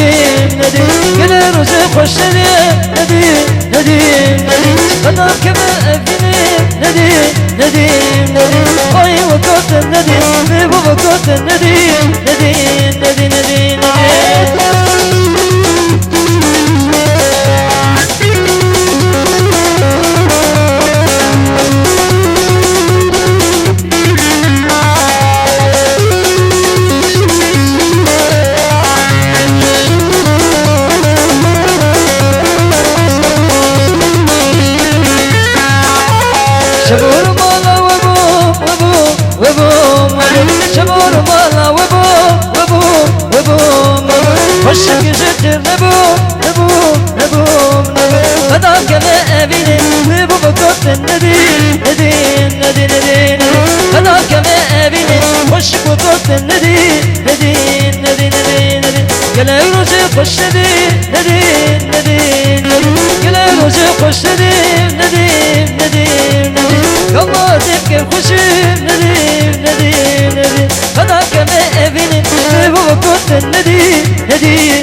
ندیم ندیم گل روز خوش ندیم ندیم ندیم ندیم قدم که به افینیم ندیم ندیم ندیم آی وقت ندیم به وقت ندیم ندیم ندیم ندیم شبور مالا وبو شبور مالا وبو خوشك جتر نبو فدا كما أبيني نبو بكوت الندين ندين ندين ندين فدا كما أبيني خوشك بكوت الندين ندين ندين ندين ندين قال روزي خوش ندين ندين ندين قال روزي خوش ندين ندين ندين الله تبكي خوشين نديم نديم نديم فدا كما أبيني نبو بكوت الندين نديم